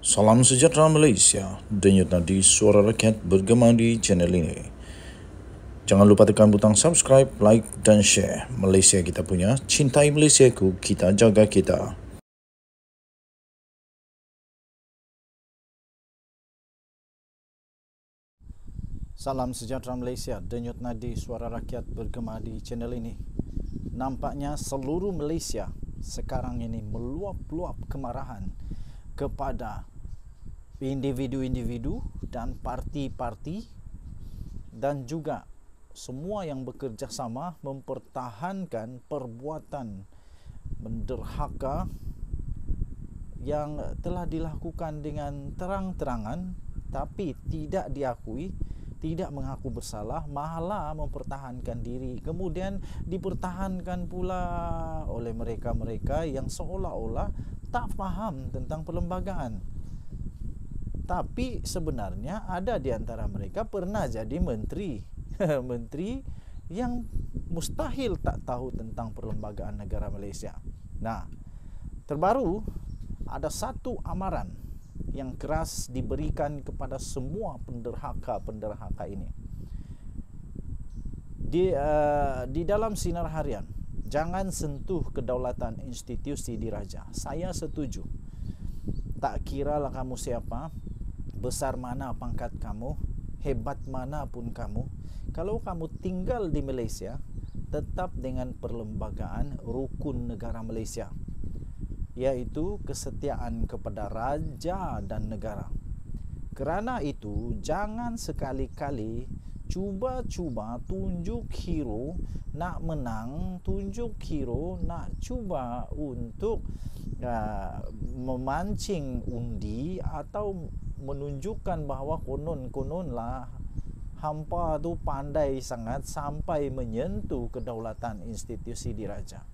Salam sejahtera Malaysia, denyut nadi suara rakyat bergema di channel ini. Jangan lupa tekan butang subscribe, like dan share. Malaysia kita punya, cintai Malaysiaku, kita jaga kita. Salam sejahtera Malaysia, denyut nadi suara rakyat bergema di channel ini. Nampaknya seluruh Malaysia sekarang ini meluap-luap kemarahan kepada individu-individu dan parti-parti dan juga semua yang bekerja sama mempertahankan perbuatan menderhaka yang telah dilakukan dengan terang-terangan tapi tidak diakui, tidak mengaku bersalah, malah mempertahankan diri. Kemudian dipertahankan pula oleh mereka-mereka yang seolah-olah tak faham tentang perlembagaan. Tapi sebenarnya ada di antara mereka pernah jadi menteri. Menteri yang mustahil tak tahu tentang perlembagaan negara Malaysia. Nah, terbaru ada satu amaran yang keras diberikan kepada semua penderhaka-penderhaka ini. Di dalam sinar harian, jangan sentuh kedaulatan institusi diraja. Saya setuju. Tak kiralah kamu siapa, besar mana pangkat kamu, hebat mana pun kamu, kalau kamu tinggal di Malaysia, tetap dengan perlembagaan rukun negara Malaysia, yaitu kesetiaan kepada raja dan negara. Kerana itu, jangan sekali-kali cuba-cuba tunjuk hero nak menang, tunjuk hero nak cuba untuk memancing undi atau menunjukkan bahawa konon-kononlah hampa tu pandai sangat sampai menyentuh kedaulatan institusi diraja.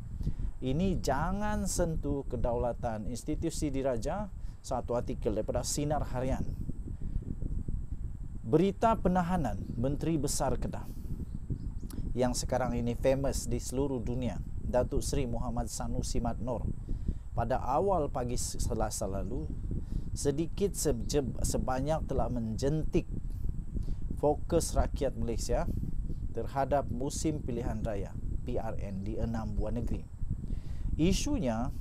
Ini jangan sentuh kedaulatan institusi diraja. Satu artikel daripada Sinar Harian. Berita penahanan Menteri Besar Kedah yang sekarang ini famous di seluruh dunia, Datuk Seri Muhammad Sanusi Mat Noor, pada awal pagi Selasa lalu sedikit sebanyak telah menjentik fokus rakyat Malaysia terhadap musim pilihan raya PRN di 6 buah negeri. Isunya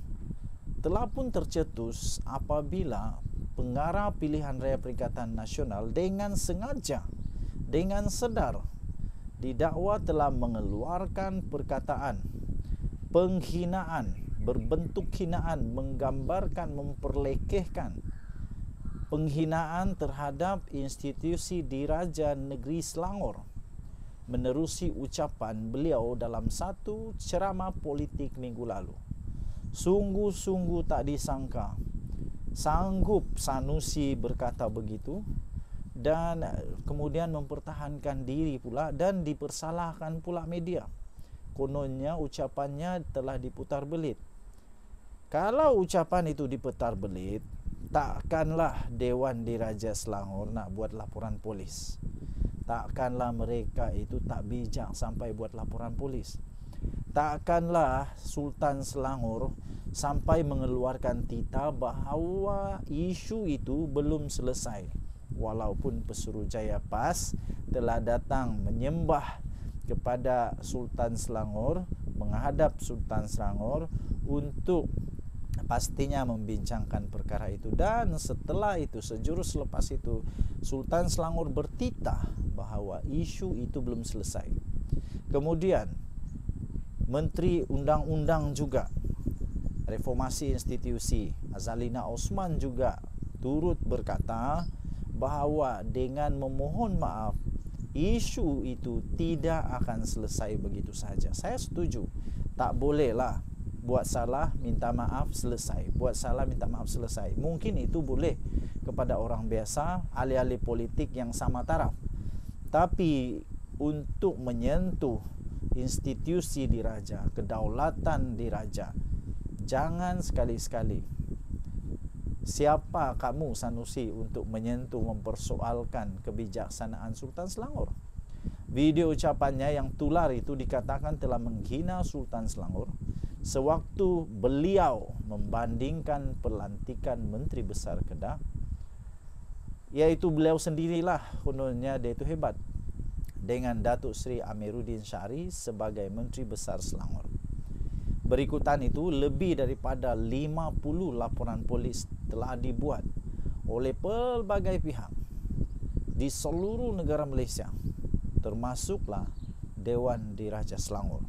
telah pun tercetus apabila pengarah pilihan raya Perikatan Nasional dengan sengaja, dengan sedar didakwa telah mengeluarkan perkataan penghinaan, berbentuk hinaan, menggambarkan, memperlekehkan penghinaan terhadap institusi diraja negeri Selangor menerusi ucapan beliau dalam satu ceramah politik minggu lalu. Sungguh-sungguh tak disangka sanggup Sanusi berkata begitu dan kemudian mempertahankan diri pula dan dipersalahkan pula media. Kononnya ucapannya telah diputar belit. Kalau ucapan itu diputar belit, takkanlah Dewan Diraja Selangor nak buat laporan polis. Takkanlah mereka itu tak bijak sampai buat laporan polis. Takkanlah Sultan Selangor sampai mengeluarkan tita bahawa isu itu belum selesai, walaupun Pesuruhjaya PAS telah datang menyembah kepada Sultan Selangor, menghadap Sultan Selangor untuk pastinya membincangkan perkara itu. Dan setelah itu, sejurus selepas itu, Sultan Selangor bertitah bahawa isu itu belum selesai. Kemudian Menteri Undang-Undang juga, Reformasi Institusi, Azalina Osman juga turut berkata bahawa dengan memohon maaf, isu itu tidak akan selesai begitu saja. Saya setuju. Tak bolehlah buat salah minta maaf selesai, buat salah minta maaf selesai. Mungkin itu boleh kepada orang biasa, ahli-ahli politik yang sama taraf. Tapi untuk menyentuh institusi diraja, kedaulatan diraja, jangan sekali-sekali. Siapa kamu Sanusi untuk menyentuh, mempersoalkan kebijaksanaan Sultan Selangor? Video ucapannya yang tular itu dikatakan telah menghina Sultan Selangor sewaktu beliau membandingkan pelantikan Menteri Besar Kedah Iaitu beliau sendirilah kononnya dia itu hebat, dengan Datuk Seri Amiruddin Syari sebagai Menteri Besar Selangor. Berikutan itu, lebih daripada 50 laporan polis telah dibuat oleh pelbagai pihak di seluruh negara Malaysia, termasuklah Dewan Diraja Selangor.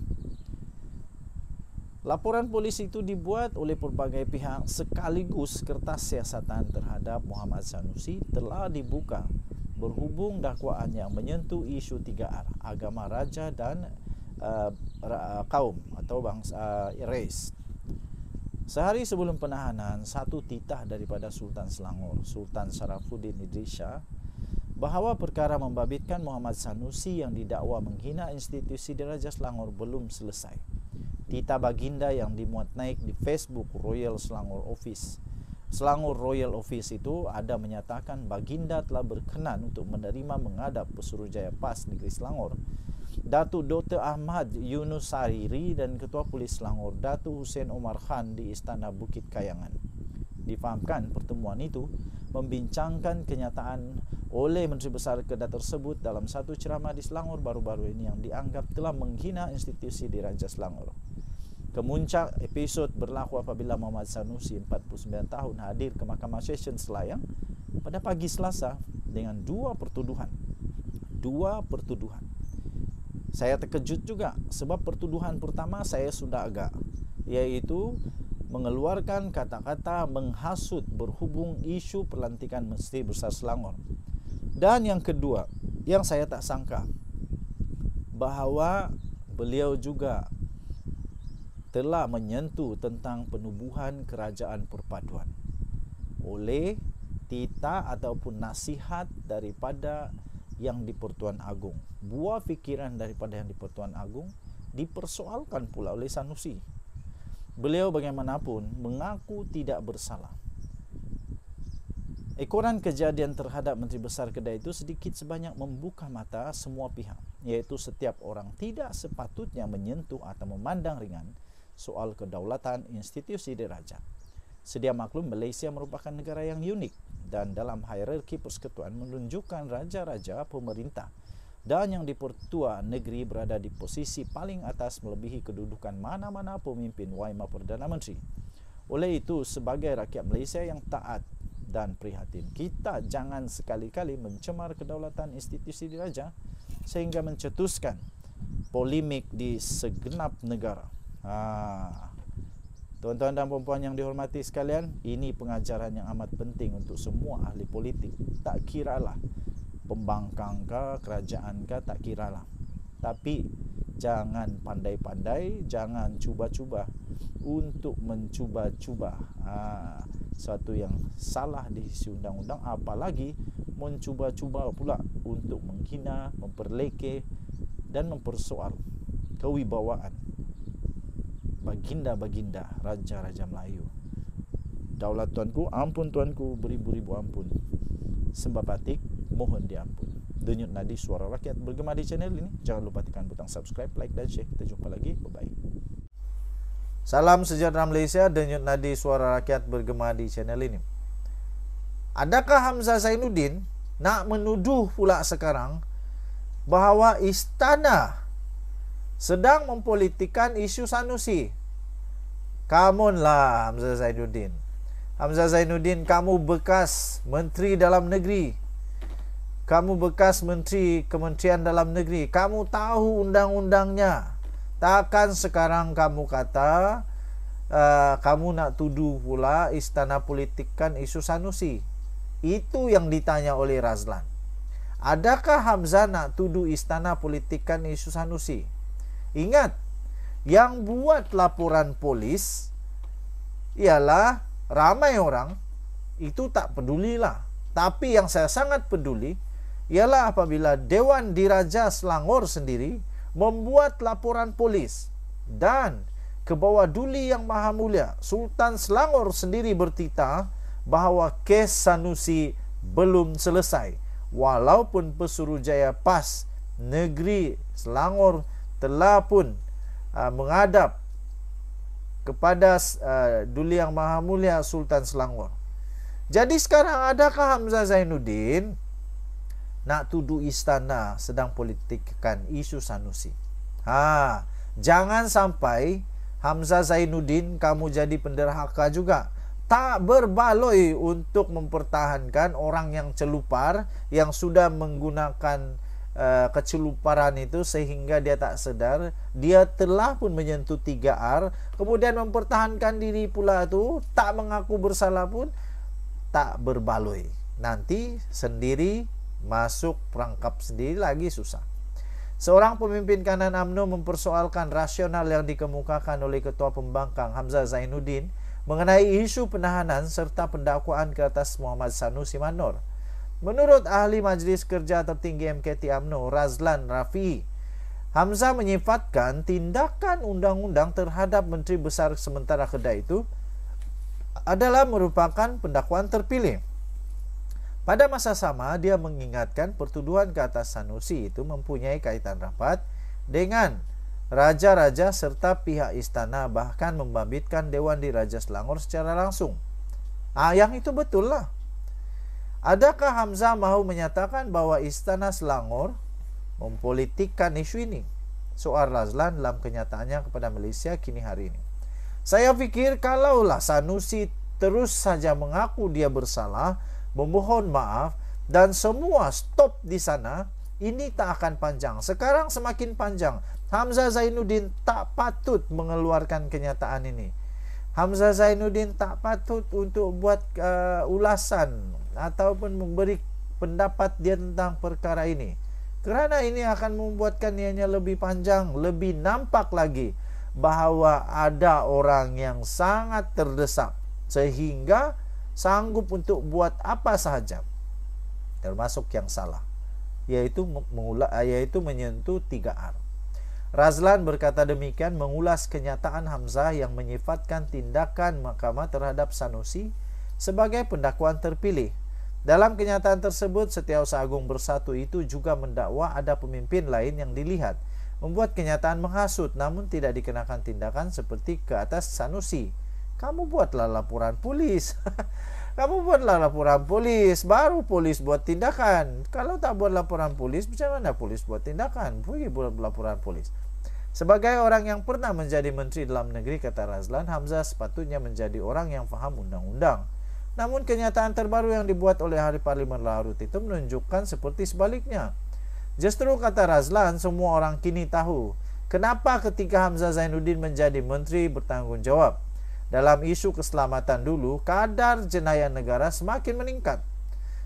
Laporan polis itu dibuat oleh pelbagai pihak, sekaligus kertas siasatan terhadap Muhammad Sanusi telah dibuka berhubung dakwaan yang menyentuh isu 3R, agama, raja dan kaum atau bangsa, race. Sehari sebelum penahanan, satu titah daripada Sultan Selangor, Sultan Sarafuddin Idris Shah, bahawa perkara membabitkan Muhammad Sanusi yang didakwa menghina institusi Diraja Selangor belum selesai. Titah baginda yang dimuat naik di Facebook Royal Selangor Office. Selangor Royal Office itu ada menyatakan baginda telah berkenan untuk menerima menghadap Pesuruhjaya PAS Negeri Selangor, Datuk Dr. Ahmad Yunus Sariri dan Ketua Polis Selangor, Datuk Hussein Omar Khan di Istana Bukit Kayangan. Difahamkan pertemuan itu membincangkan kenyataan oleh Menteri Besar Kedah tersebut dalam satu ceramah di Selangor baru-baru ini yang dianggap telah menghina institusi Diraja Selangor. Kemuncak episod berlaku apabila Muhammad Sanusi 49 tahun hadir ke Mahkamah Session Selayang pada pagi Selasa dengan dua pertuduhan. Saya terkejut juga sebab pertuduhan pertama saya sudah agak, iaitu mengeluarkan kata-kata menghasut berhubung isu pelantikan Menteri Besar Selangor. Dan yang kedua, yang saya tak sangka, bahawa beliau juga telah menyentuh tentang penubuhan kerajaan perpaduan oleh titah ataupun nasihat daripada yang di-Pertuan Agong. Buah fikiran daripada yang di-Pertuan Agong dipersoalkan pula oleh Sanusi. Beliau bagaimanapun mengaku tidak bersalah. Ekoran kejadian terhadap Menteri Besar Kedah itu sedikit sebanyak membuka mata semua pihak, iaitu setiap orang tidak sepatutnya menyentuh atau memandang ringan soal kedaulatan institusi diraja. Sedia maklum, Malaysia merupakan negara yang unik dan dalam hierarki persekutuan menunjukkan raja-raja pemerintah dan yang di-Pertua negeri berada di posisi paling atas melebihi kedudukan mana-mana pemimpin waimah Perdana Menteri. Oleh itu, sebagai rakyat Malaysia yang taat dan prihatin, kita jangan sekali-kali mencemar kedaulatan institusi diraja sehingga mencetuskan polemik di segenap negara. Tuan-tuan dan puan-puan yang dihormati sekalian, ini pengajaran yang amat penting untuk semua ahli politik. Tak kiralah pembangkang ke, kerajaan ke, tak kiralah. Tapi jangan pandai-pandai, jangan cuba-cuba untuk mencuba-cuba suatu yang salah di sisi undang-undang, apalagi mencuba-cuba pula untuk menghina, memperlekeh dan mempersoal kewibawaan baginda-baginda raja-raja Melayu. Daulat tuanku, ampun tuanku, beribu-ribu ampun. Sembah batik, mohon diampun. Denyut nadi suara rakyat bergema di channel ini. Jangan lupa tekan butang subscribe, like dan share. Kita jumpa lagi. Bye-bye. Salam sejahtera Malaysia, denyut nadi suara rakyat bergema di channel ini. Adakah Hamzah Zainuddin nak menuduh pula sekarang bahawa istana sedang mempolitikkan isu Sanusi? Come on lah Hamzah Zainuddin. Hamzah Zainuddin, kamu bekas Menteri Dalam Negeri. Kamu bekas Menteri Kementerian Dalam Negeri. Kamu tahu undang-undangnya. Takkan sekarang kamu kata kamu nak tuduh pula istana politikkan isu Sanusi. Itu yang ditanya oleh Razlan. Adakah Hamzah nak tuduh istana politikkan isu Sanusi? Ingat, yang buat laporan polis ialah ramai orang, itu tak pedulilah. Tapi yang saya sangat peduli ialah apabila Dewan Diraja Selangor sendiri membuat laporan polis dan ke bawah Duli Yang Maha Mulia Sultan Selangor sendiri bertitah bahawa kes Sanusi belum selesai, walaupun Pesuruhjaya PAS Negeri Selangor telah pun menghadap kepada Duli Yang Maha Mulia Sultan Selangor. Jadi sekarang adakah Hamzah Zainuddin nak tuduh istana sedang politikkan isu Sanusi? Jangan sampai Hamzah Zainuddin kamu jadi penderhaka juga. Tak berbaloi untuk mempertahankan orang yang celupar, yang sudah menggunakan keceluparan itu sehingga dia tak sedar dia telah pun menyentuh 3R, kemudian mempertahankan diri pula tu, tak mengaku bersalah pun tak berbaloi. Nanti sendiri masuk perangkap sendiri lagi susah. Seorang pemimpin kanan UMNO mempersoalkan rasional yang dikemukakan oleh Ketua Pembangkang Hamzah Zainuddin mengenai isu penahanan serta pendakwaan ke atas Muhammad Sanusi Manor. Menurut ahli Majlis Kerja Tertinggi MKT UMNO, Razlan Rafi, Hamzah menyifatkan tindakan undang-undang terhadap Menteri Besar sementara Kedah itu adalah merupakan pendakwaan terpilih. Pada masa sama, dia mengingatkan pertuduhan ke atas Sanusi itu mempunyai kaitan rapat dengan raja-raja serta pihak istana, bahkan membabitkan Dewan di Raja Selangor secara langsung. Yang itu betul lah. Adakah Hamzah mahu menyatakan bahwa Istana Selangor mempolitikkan isu ini? Soal Razlan dalam kenyataannya kepada Malaysia kini hari ini. Saya fikir kalaulah Sanusi terus saja mengaku dia bersalah, memohon maaf, dan semua stop di sana, ini tak akan panjang. Sekarang semakin panjang. Hamzah Zainuddin tak patut mengeluarkan kenyataan ini. Hamzah Zainuddin tak patut untuk buat ulasan ataupun memberi pendapat dia tentang perkara ini, kerana ini akan membuatkan ianya lebih panjang, lebih nampak lagi bahawa ada orang yang sangat terdesak sehingga sanggup untuk buat apa sahaja, termasuk yang salah, yaitu menyentuh 3R. Razlan berkata demikian mengulas kenyataan Hamzah yang menyifatkan tindakan mahkamah terhadap Sanusi sebagai pendakwaan terpilih. Dalam kenyataan tersebut, Setiausaha Agung Bersatu itu juga mendakwa ada pemimpin lain yang dilihat membuat kenyataan menghasut namun tidak dikenakan tindakan seperti ke atas Sanusi. Kamu buatlah laporan polis. Kamu buatlah laporan polis, baru polis buat tindakan. Kalau tak buat laporan polis, macam mana polis buat tindakan? Pergi buat laporan polis. Sebagai orang yang pernah menjadi Menteri Dalam Negeri, kata Razlan, Hamzah sepatutnya menjadi orang yang faham undang-undang. Namun kenyataan terbaru yang dibuat oleh Ahli Parlimen Larut itu menunjukkan seperti sebaliknya. Justru, kata Razlan, semua orang kini tahu kenapa ketika Hamzah Zainuddin menjadi Menteri bertanggungjawab dalam isu keselamatan dulu, kadar jenayah negara semakin meningkat.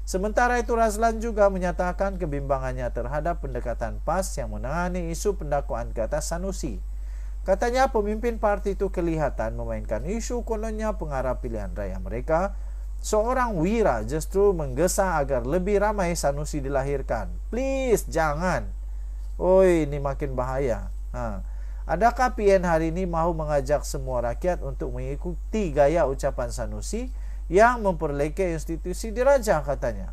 Sementara itu, Razlan juga menyatakan kebimbangannya terhadap pendekatan PAS yang menangani isu pendakwaan ke atas Sanusi. Katanya pemimpin parti itu kelihatan memainkan isu kononnya pengarah pilihan raya mereka. Seorang wira justru menggesa agar lebih ramai Sanusi dilahirkan. Please, jangan. Ini makin bahaya. Adakah PN hari ini mahu mengajak semua rakyat untuk mengikuti gaya ucapan Sanusi yang memperlekeh institusi diraja, katanya.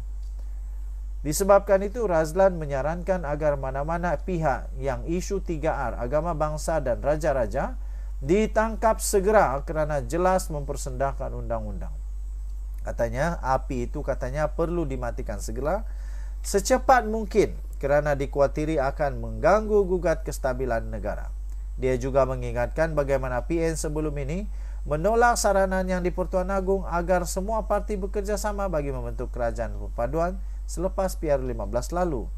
Disebabkan itu, Razlan menyarankan agar mana-mana pihak yang isu 3R, agama, bangsa dan raja-raja ditangkap segera kerana jelas mempersendahkan undang-undang. Katanya, api itu perlu dimatikan segera secepat mungkin kerana dikuatiri akan mengganggu gugat kestabilan negara. Dia juga mengingatkan bagaimana PN sebelum ini menolak saranan yang di Pertuan Agong agar semua parti bekerjasama bagi membentuk kerajaan perpaduan selepas PR15 lalu.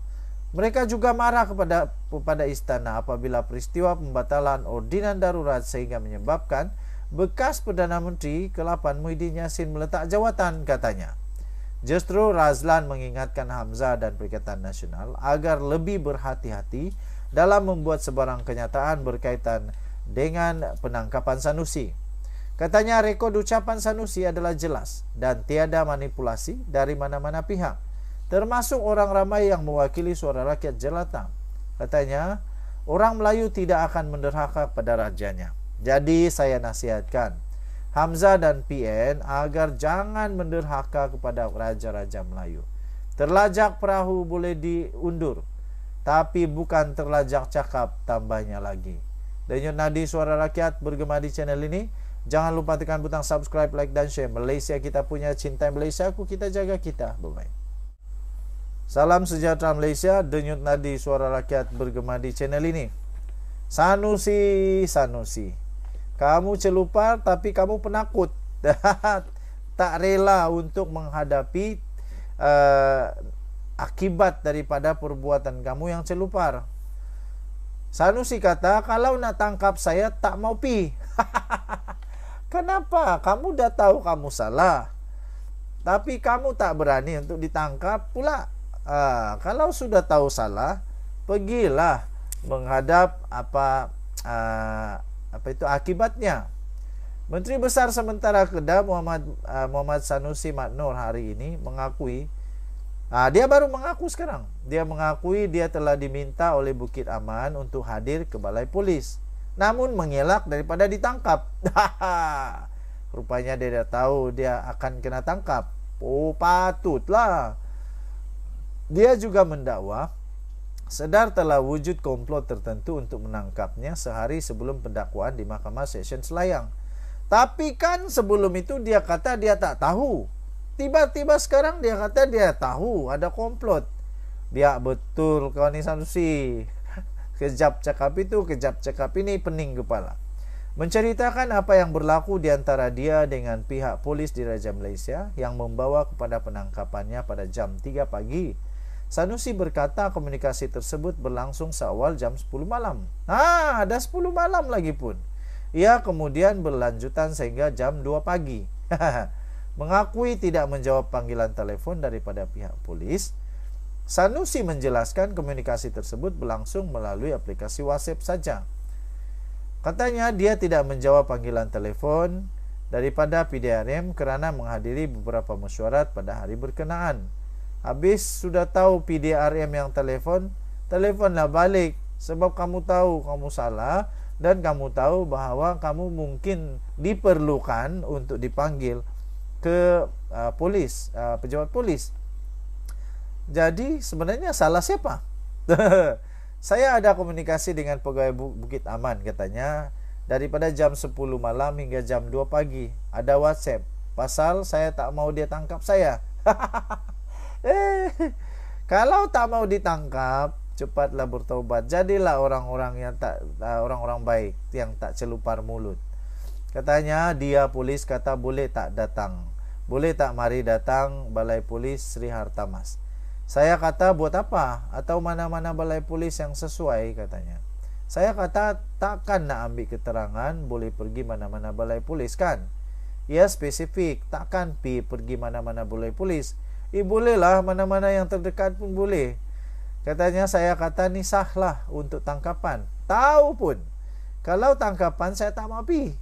Mereka juga marah kepada istana apabila peristiwa pembatalan ordinan darurat sehingga menyebabkan bekas Perdana Menteri ke-8 Muhyiddin Yassin meletak jawatan, katanya. Justru Razlan mengingatkan Hamzah dan Perikatan Nasional agar lebih berhati-hati dalam membuat sebarang kenyataan berkaitan dengan penangkapan Sanusi. Katanya rekod ucapan Sanusi adalah jelas dan tiada manipulasi dari mana-mana pihak, termasuk orang ramai yang mewakili suara rakyat jelata. Katanya, orang Melayu tidak akan menderhaka pada rajanya. Jadi saya nasihatkan Hamzah dan PN agar jangan menderhaka kepada raja-raja Melayu. Terlajak perahu boleh diundur, tapi bukan terlajak cakap, tambahnya lagi. Denyut nadi suara rakyat bergema di channel ini. Jangan lupa tekan butang subscribe, like dan share. Malaysia kita punya, cintai Malaysia aku, kita jaga kita. Bye-bye. Salam sejahtera Malaysia. Denyut nadi suara rakyat bergema di channel ini. Sanusi, kamu celupar tapi kamu penakut. Tak rela untuk menghadapi akibat daripada perbuatan kamu yang celupar. Sanusi kata, kalau nak tangkap saya tak mau pi. Kenapa? Kamu dah tahu kamu salah, tapi kamu tak berani untuk ditangkap pula. Kalau sudah tahu salah, pergilah menghadap apa itu akibatnya. Menteri Besar Sementara Kedah Muhammad Sanusi Mat Noor hari ini mengakui, dia baru mengaku sekarang, dia mengakui dia telah diminta oleh Bukit Aman untuk hadir ke Balai Polis, namun mengelak daripada ditangkap. Rupanya dia dah tahu dia akan kena tangkap. Oh, patutlah. Dia juga mendakwa sedar telah wujud komplot tertentu untuk menangkapnya sehari sebelum pendakwaan di Mahkamah Session Selayang. Tapi kan sebelum itu dia kata dia tak tahu. Tiba-tiba sekarang dia kata dia tahu ada komplot. Biar betul kawan ni Sanusi. Kejap cakap itu, kejap cakap ini, pening kepala. Menceritakan apa yang berlaku di antara dia dengan pihak polis di Raja Malaysia yang membawa kepada penangkapannya pada jam 3 pagi. Sanusi berkata komunikasi tersebut berlangsung seawal jam 10 malam. Ada 10 malam lagi pun. Ia kemudian berlanjutan sehingga jam 2 pagi. Mengakui tidak menjawab panggilan telefon daripada pihak polis, Sanusi menjelaskan komunikasi tersebut berlangsung melalui aplikasi WhatsApp saja. Katanya dia tidak menjawab panggilan telefon daripada PDRM kerana menghadiri beberapa mesyuarat pada hari berkenaan. Habis sudah tahu PDRM yang telefonlah balik, sebab kamu tahu kamu salah dan kamu tahu bahawa kamu mungkin diperlukan untuk dipanggil ke polis, pejabat polis. Jadi sebenarnya salah siapa? Saya ada komunikasi dengan pegawai Bukit Aman, katanya, daripada jam 10 malam hingga jam 2 pagi. Ada WhatsApp pasal saya tak mau dia tangkap saya. Kalau tak mau ditangkap, cepatlah bertaubat. Jadilah orang-orang baik yang tak celupar mulut. Katanya dia polis kata boleh tak datang. Boleh tak mari datang Balai Polis Sri Hartamas. Saya kata buat apa? Atau mana-mana balai polis yang sesuai, katanya. Saya kata takkan nak ambil keterangan boleh pergi mana-mana balai polis kan? Ia spesifik, takkan pergi mana-mana balai polis. Bolehlah, mana-mana yang terdekat pun boleh. Katanya, saya kata ni sahlah untuk tangkapan. Tahu pun, kalau tangkapan saya tak mau pi.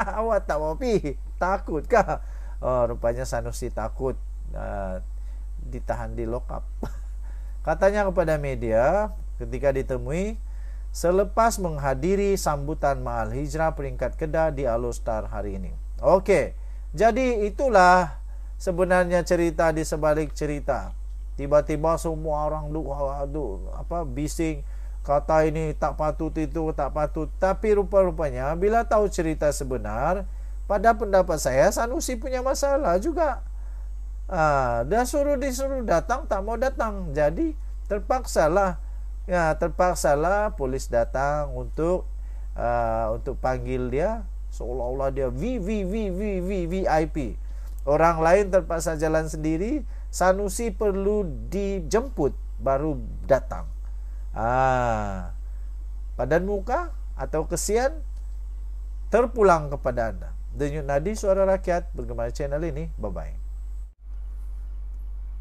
Awak tak mau pi? Takut kah? Oh, rupanya Sanusi takut ditahan di lock up. Katanya kepada media ketika ditemui selepas menghadiri sambutan Mahal Hijrah peringkat Kedah di Alostar hari ini. Okey, jadi itulah sebenarnya cerita di sebalik cerita. Tiba-tiba semua orang bising, kata ini tak patut, itu tak patut. Tapi rupa-rupanya bila tahu cerita sebenar, pada pendapat saya Sanusi punya masalah juga. Dah disuruh datang, tak mau datang. Jadi terpaksalah polis datang untuk panggil dia, seolah-olah dia VIP. Orang lain terpaksa jalan sendiri. Sanusi perlu dijemput baru datang. Padan muka atau kesian terpulang kepada anda. Denyut nadi suara rakyat bergema channel ini. Bye-bye.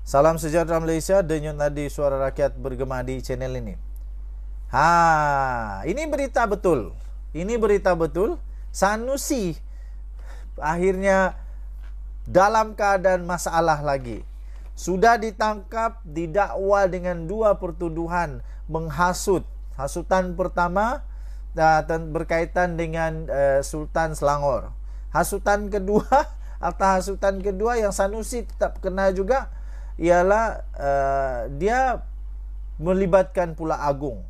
Salam sejahtera Malaysia. Denyut nadi suara rakyat bergema di channel ini. Ini berita betul. Ini berita betul. Sanusi akhirnya dalam keadaan masalah lagi. Sudah ditangkap, didakwa dengan 2 pertuduhan menghasut. Hasutan pertama berkaitan dengan Sultan Selangor. Hasutan kedua yang Sanusi tetap kena juga ialah dia melibatkan pula Agung.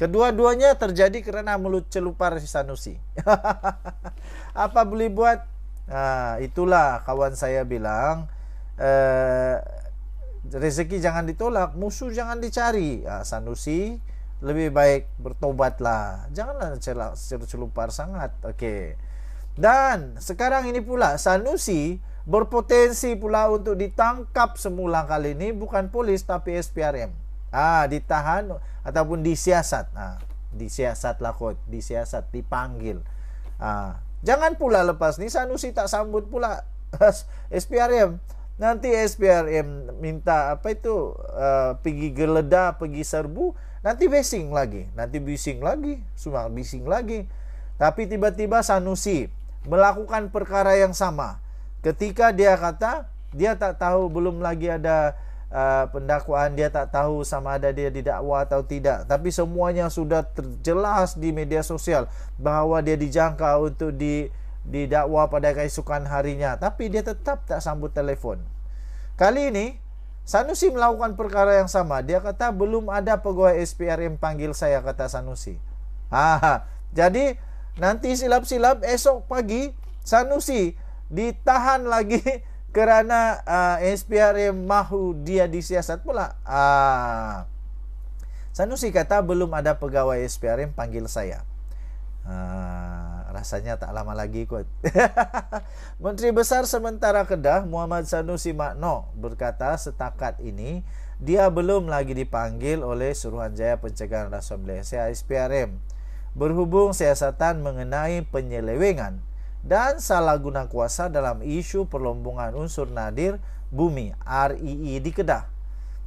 Kedua-duanya terjadi karena mulut celupar si Sanusi. Apa boleh buat? Nah, itulah kawan saya bilang, rezeki jangan ditolak, musuh jangan dicari. Sanusi lebih baik bertobatlah, janganlah celupar sangat. Okey. Dan sekarang ini pula Sanusi berpotensi pula untuk ditangkap semula kali ini, bukan polis tapi SPRM. Ditahan ataupun disiasat. Disiasat lah kot, disiasat, dipanggil. Jangan pula lepas ni Sanusi tak sambut pula SPRM. Nanti SPRM minta pergi geledah, pergi serbu, nanti bising lagi, semua bising lagi. Tapi tiba-tiba Sanusi melakukan perkara yang sama. Ketika dia kata dia tak tahu, belum lagi ada pendakwaan, dia tak tahu sama ada dia didakwa atau tidak, tapi semuanya sudah terjelas di media sosial bahawa dia dijangka untuk didakwa pada keesokan harinya, tapi dia tetap tak sambut telefon. Kali ini Sanusi melakukan perkara yang sama. Dia kata belum ada pegawai SPRM panggil saya, kata Sanusi. Jadi nanti silap-silap esok pagi Sanusi ditahan lagi kerana SPRM mahu dia disiasat pula. Sanusi kata belum ada pegawai SPRM panggil saya. Rasanya tak lama lagi kot. Menteri Besar Sementara Kedah Muhammad Sanusi Makno berkata setakat ini dia belum lagi dipanggil oleh Suruhanjaya Pencegahan Rasuah Malaysia SPRM berhubung siasatan mengenai penyelewengan dan salah guna kuasa dalam isu perlombongan unsur nadir bumi REE di Kedah.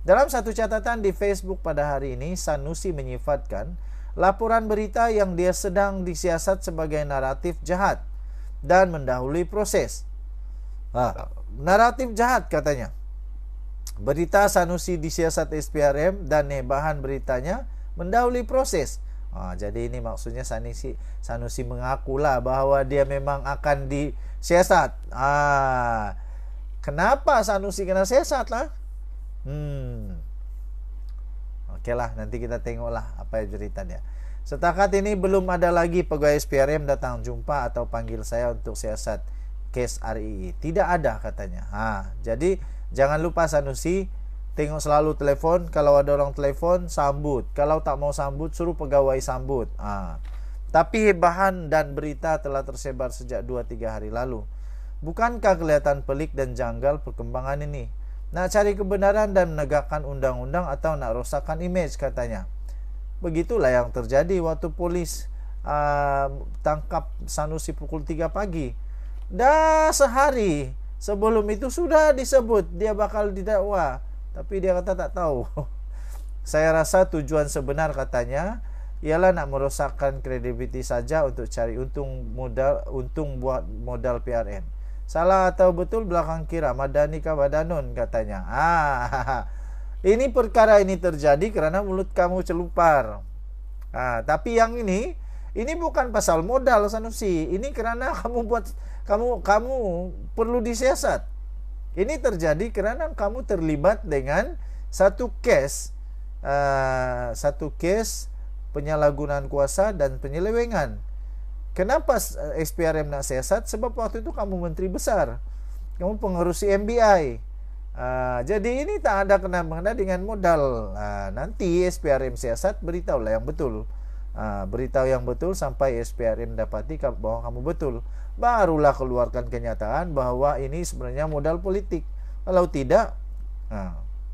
Dalam satu catatan di Facebook pada hari ini, Sanusi menyifatkan laporan berita yang dia sedang disiasat sebagai naratif jahat dan mendahului proses. Naratif jahat katanya. Berita Sanusi disiasat SPRM dan bahan beritanya mendahului proses. Jadi ini maksudnya Sanusi mengakulah bahawa dia memang akan disiasat. Kenapa Sanusi kena siasat lah? Okeylah, nanti kita tengoklah apa cerita dia. Setakat ini belum ada lagi pegawai SPRM datang jumpa atau panggil saya untuk siasat kes REE. Tidak ada katanya. Jadi jangan lupa Sanusi, tengok selalu telefon. Kalau ada orang telefon, sambut. Kalau tak mau sambut, suruh pegawai sambut. Tapi bahan dan berita telah tersebar sejak 2-3 hari lalu. Bukankah kelihatan pelik dan janggal perkembangan ini? Nak cari kebenaran dan menegakkan undang-undang atau nak rosakkan imej katanya. Begitulah yang terjadi waktu polis tangkap Sanusi pukul 3 pagi. Dah sehari sebelum itu sudah disebut dia bakal didakwa, tapi dia kata tak tahu. Saya rasa tujuan sebenar katanya ialah nak merosakkan kredibiliti saja untuk cari untung buat modal PRN. Salah atau betul belakang kira, Madani kah Badanun katanya. Ini perkara ini terjadi kerana mulut kamu celupar. Tapi yang ini bukan pasal modal Sanusi. Ini kerana kamu perlu disiasat. Ini terjadi kerana kamu terlibat dengan satu kes penyalahgunaan kuasa dan penyelewengan. Kenapa SPRM nak siasat? Sebab waktu itu kamu menteri besar, kamu pengerusi MBI. Jadi ini tak ada kena-mengena dengan modal. Nanti SPRM siasat, beritahulah yang betul. Beritahu yang betul sampai SPRM dapati bahawa kamu betul. Barulah keluarkan kenyataan bahawa ini sebenarnya modal politik. Kalau tidak,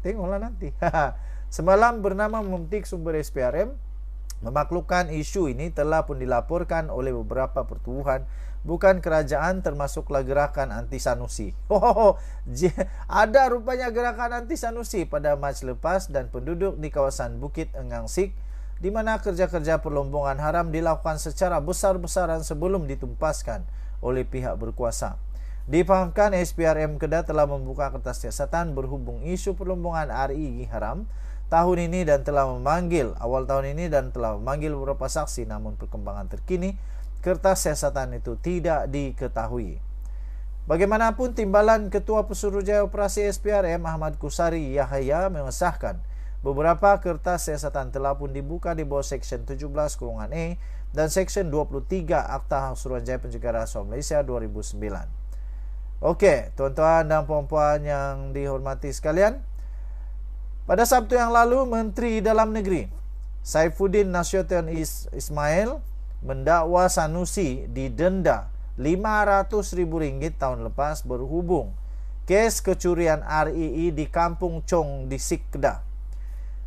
tengoklah nanti. Semalam bernama memetik sumber SPRM memaklukkan isu ini telah pun dilaporkan oleh beberapa pertubuhan bukan kerajaan termasuklah gerakan anti Sanusi. Ada rupanya gerakan anti Sanusi pada Mac lepas dan penduduk di kawasan Bukit Engangsik di mana kerja-kerja perlombongan haram dilakukan secara besar-besaran sebelum ditumpaskan oleh pihak berkuasa. Difahamkan SPRM Kedah telah membuka kertas siasatan berhubung isu perlombongan REE haram tahun ini dan telah memanggil beberapa saksi, namun perkembangan terkini kertas siasatan itu tidak diketahui. Bagaimanapun, timbalan Ketua Pesuruhjaya Operasi SPRM Ahmad Kusari Yahya mengesahkan Beberapa kertas siasatan telah pun dibuka di bawah Seksyen 17-E dan Seksyen 23 Akta Suruhanjaya Pencegahan Rasuah Malaysia 2009. Okey, tuan-tuan dan puan-puan yang dihormati sekalian, pada Sabtu yang lalu, Menteri Dalam Negeri Saifuddin Nasution Ismail mendakwa Sanusi didenda RM500,000 tahun lepas berhubung kes kecurian REE di Kampung Chong di Sik Kedah.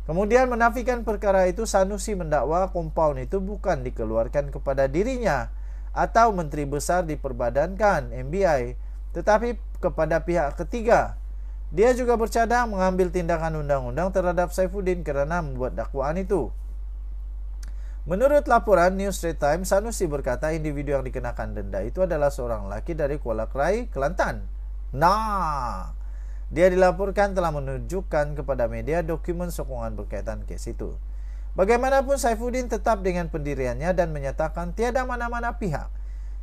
Kemudian menafikan perkara itu, Sanusi mendakwa kompaun itu bukan dikeluarkan kepada dirinya atau Menteri Besar diperbadankan MBI, tetapi kepada pihak ketiga. Dia juga bercadang mengambil tindakan undang-undang terhadap Saifuddin kerana membuat dakwaan itu. Menurut laporan New Straits Times, Sanusi berkata individu yang dikenakan denda itu adalah seorang lelaki dari Kuala Krai, Kelantan. Dia dilaporkan telah menunjukkan kepada media dokumen sokongan berkaitan kes itu. Bagaimanapun, Saifuddin tetap dengan pendiriannya dan menyatakan tiada mana-mana pihak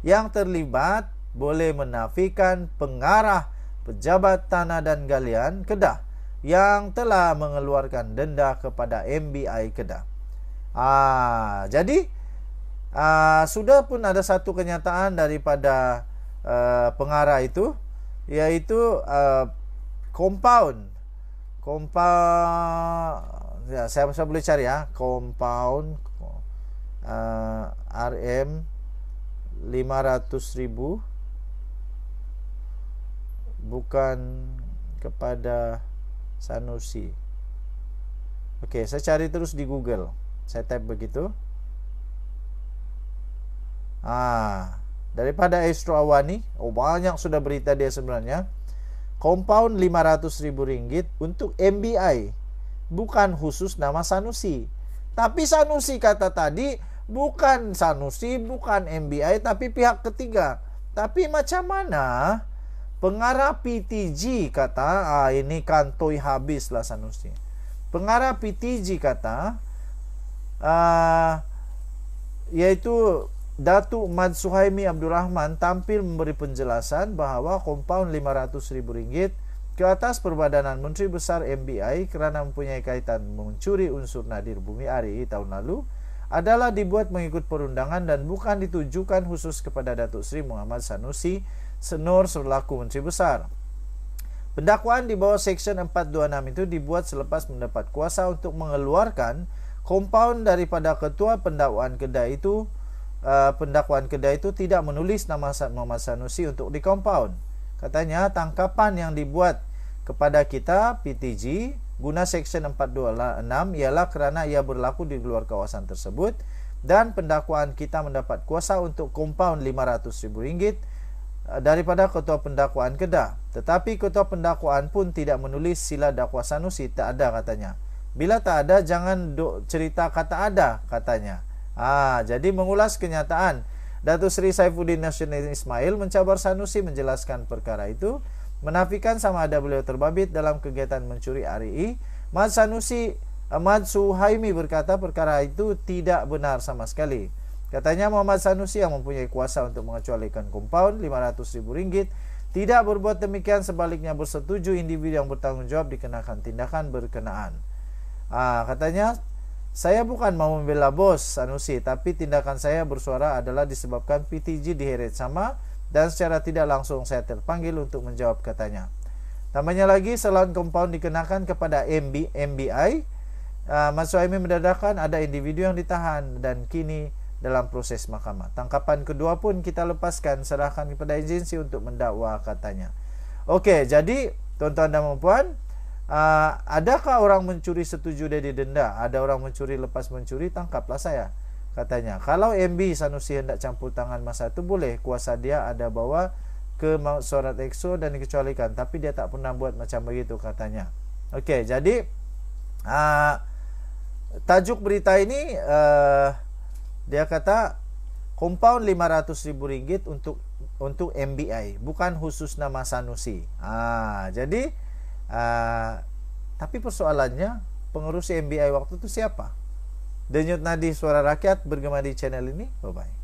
yang terlibat boleh menafikan pengarah pejabat tanah dan galian Kedah yang telah mengeluarkan denda kepada MBI Kedah. Jadi sudah pun ada satu kenyataan daripada pengarah itu, iaitu kompaun ya, saya boleh cari ya, kompaun RM 500,000 bukan kepada Sanusi. Okey, saya cari terus di Google. Saya type begitu. Daripada Astro Awani, banyak sudah berita dia sebenarnya. Kompaun RM500,000 untuk MBI, bukan khusus nama Sanusi. Tapi Sanusi kata tadi bukan Sanusi, bukan MBI, tapi pihak ketiga. Tapi macam mana pengarah PTG kata, ini kantoi habislah Sanusi. Pengarah PTG kata, yaitu Datuk Mad Suhaimi Abdul Rahman tampil memberi penjelasan bahawa kompaun RM500,000 ke atas perbadanan Menteri Besar MBI kerana mempunyai kaitan mencuri unsur nadir bumi REE tahun lalu adalah dibuat mengikut perundangan dan bukan ditujukan khusus kepada Datuk Seri Muhammad Sanusi Senor selaku Menteri Besar. Pendakwaan di bawah Seksyen 426 itu dibuat selepas mendapat kuasa untuk mengeluarkan kompaun daripada Ketua Pendakwaan Kedah itu. Pendakwaan Kedah itu tidak menulis nama Muhammad Sanusi untuk dikompaun. Katanya tangkapan yang dibuat kepada kita PTG guna Seksyen 426 ialah kerana ia berlaku di luar kawasan tersebut dan pendakwaan kita mendapat kuasa untuk kompaun RM500,000 daripada Ketua Pendakwaan Kedah. Tetapi Ketua Pendakwaan pun tidak menulis sila dakwa Sanusi, tak ada katanya. Bila tak ada, jangan cerita kata ada, katanya. Jadi mengulas kenyataan, Datuk Seri Saifuddin Nasution Ismail mencabar Sanusi menjelaskan perkara itu, menafikan sama ada beliau terbabit dalam kegiatan mencuri REE. Mad Suhaimi berkata perkara itu tidak benar sama sekali. Katanya Muhammad Sanusi yang mempunyai kuasa untuk mengecualikan kompaun RM500,000 tidak berbuat demikian, sebaliknya bersetuju individu yang bertanggungjawab dikenakan tindakan berkenaan. Katanya, saya bukan mau membela bos Sanusi, tapi tindakan saya bersuara adalah disebabkan PTG diheret sama dan secara tidak langsung saya terpanggil untuk menjawab, katanya. Tambahnya lagi, selain kompaun dikenakan kepada MBI, Mas Suhaimi mendadakkan ada individu yang ditahan dan kini dalam proses mahkamah. Tangkapan kedua pun kita lepaskan, serahkan kepada agensi untuk mendakwa, katanya. Okey, jadi tuan-tuan dan puan, adakah orang mencuri setuju dia didenda? Ada orang mencuri lepas mencuri, tangkaplah saya, katanya. Kalau MB Sanusi hendak campur tangan masa itu boleh, kuasa dia ada bawa ke surat EXO dan dikecualikan, tapi dia tak pernah buat macam begitu, katanya. Okey, jadi tajuk berita ini dia kata kompaun RM500,000 untuk MBI, bukan khusus nama Sanusi. Jadi tapi persoalannya, pengurusi MBI waktu itu siapa? Denyut nadi suara rakyat bergema di channel ini. Bye-bye.